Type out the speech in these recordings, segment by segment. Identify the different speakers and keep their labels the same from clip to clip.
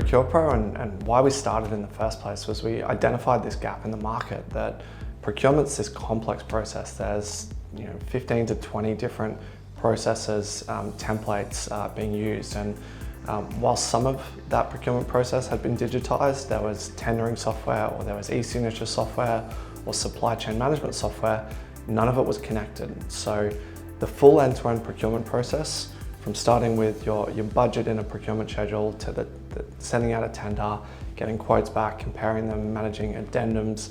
Speaker 1: ProcurePro and why we started in the first place was we identified this gap in the market that procurement's this complex process. There's 15 to 20 different processes, templates being used, and while some of that procurement process had been digitized, there was tendering software, or there was e-signature software, or supply chain management software. None of it was connected. So the full end-to-end procurement process, from starting with your budget in a procurement schedule to the sending out a tender, getting quotes back, comparing them, managing addendums,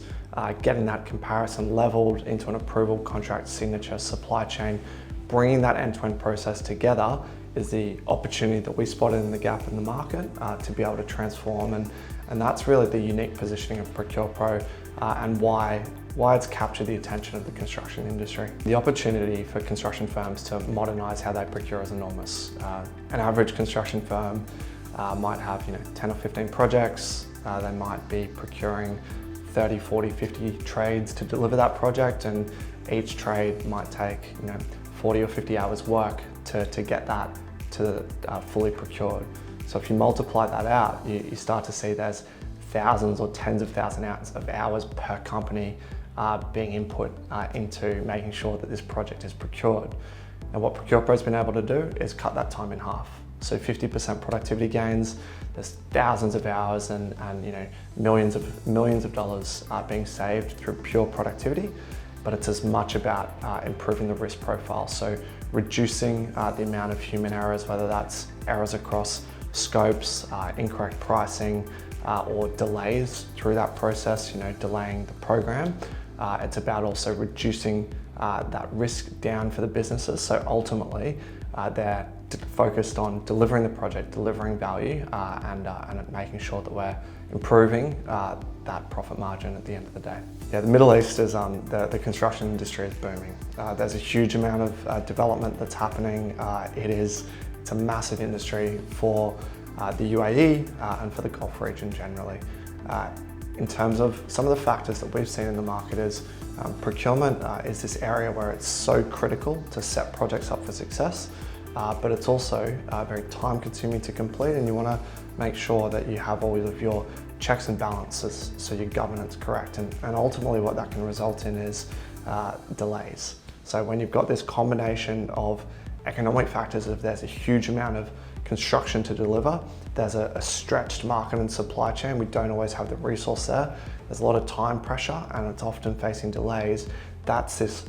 Speaker 1: getting that comparison leveled into an approval, contract, signature, supply chain, bringing that end-to-end process together is the opportunity that we spotted in the gap in the market to be able to transform, and that's really the unique positioning of ProcurePro and why it's captured the attention of the construction industry. The opportunity for construction firms to modernize how they procure is enormous. An average construction firm might have 10 or 15 projects. They might be procuring 30, 40, 50 trades to deliver that project, and each trade might take 40 or 50 hours work to get that to fully procured. So if you multiply that out, you start to see there's thousands or tens of thousands of hours per company being input into making sure that this project is procured. And what ProcurePro's been able to do is cut that time in half. So 50% productivity gains, there's thousands of hours and millions of dollars being saved through pure productivity, but it's as much about improving the risk profile. So reducing the amount of human errors, whether that's errors across scopes, incorrect pricing, or delays through that process, delaying the program. It's about also reducing that risk down for the businesses. So ultimately, they're focused on delivering the project, delivering value, and making sure that we're improving that profit margin at the end of the day. Yeah, the Middle East is, the construction industry is booming. There's a huge amount of development that's happening. It's a massive industry for the UAE and for the Gulf region generally. In terms of some of the factors that we've seen in the market is procurement is this area where it's so critical to set projects up for success, but it's also very time consuming to complete, and you want to make sure that you have all of your checks and balances so your governance correct, and ultimately what that can result in is delays. So when you've got this combination of economic factors, if there's a huge amount of construction to deliver, there's a stretched market and supply chain, we don't always have the resource there, there's a lot of time pressure and it's often facing delays. That's this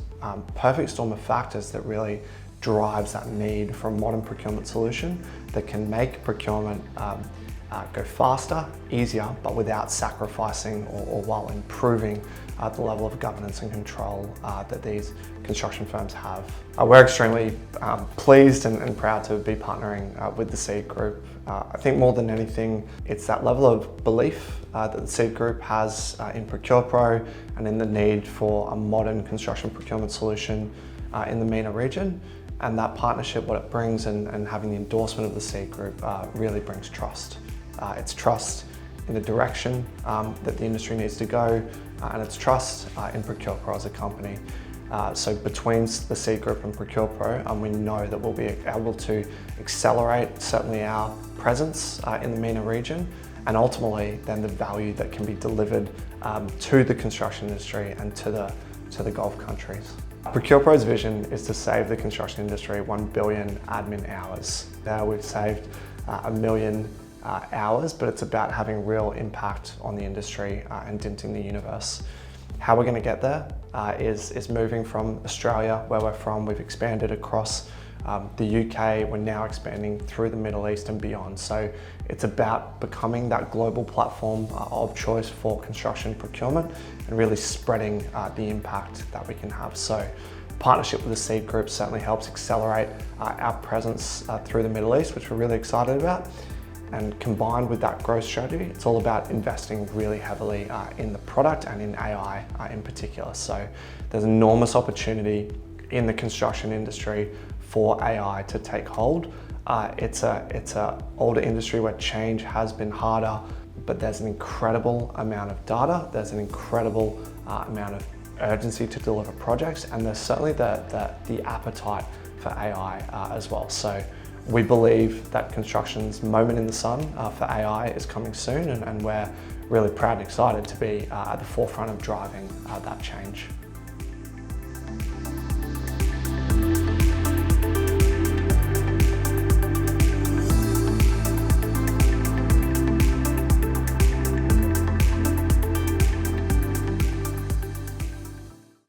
Speaker 1: perfect storm of factors that really drives that need for a modern procurement solution that can make procurement go faster, easier, but without sacrificing or while improving the level of governance and control that these construction firms have. We're extremely pleased and proud to be partnering with the Seed Group. I think more than anything, it's that level of belief that the Seed Group has in ProcurePro and in the need for a modern construction procurement solution in the MENA region. And that partnership, what it brings, and having the endorsement of the Seed Group really brings trust. It's trust in the direction that the industry needs to go, and it's trust in ProcurePro as a company. So between the Seed Group and ProcurePro, we know that we'll be able to accelerate certainly our presence in the MENA region, and ultimately then the value that can be delivered to the construction industry and to the Gulf countries. ProcurePro's vision is to save the construction industry 1 billion admin hours. Now we've saved 1 million hours, but it's about having real impact on the industry and denting the universe. How we're going to get there is moving from Australia, where we're from. We've expanded across the UK. We're now expanding through the Middle East and beyond. So it's about becoming that global platform of choice for construction procurement and really spreading the impact that we can have. So partnership with the Seed Group certainly helps accelerate our presence through the Middle East, which we're really excited about. And combined with that growth strategy, it's all about investing really heavily in the product and in AI in particular. So there's enormous opportunity in the construction industry for AI to take hold. It's a older industry where change has been harder, but there's an incredible amount of data, there's an incredible amount of urgency to deliver projects, and there's certainly the appetite for AI as well. So we believe that construction's moment in the sun for AI is coming soon, and we're really proud and excited to be at the forefront of driving that change.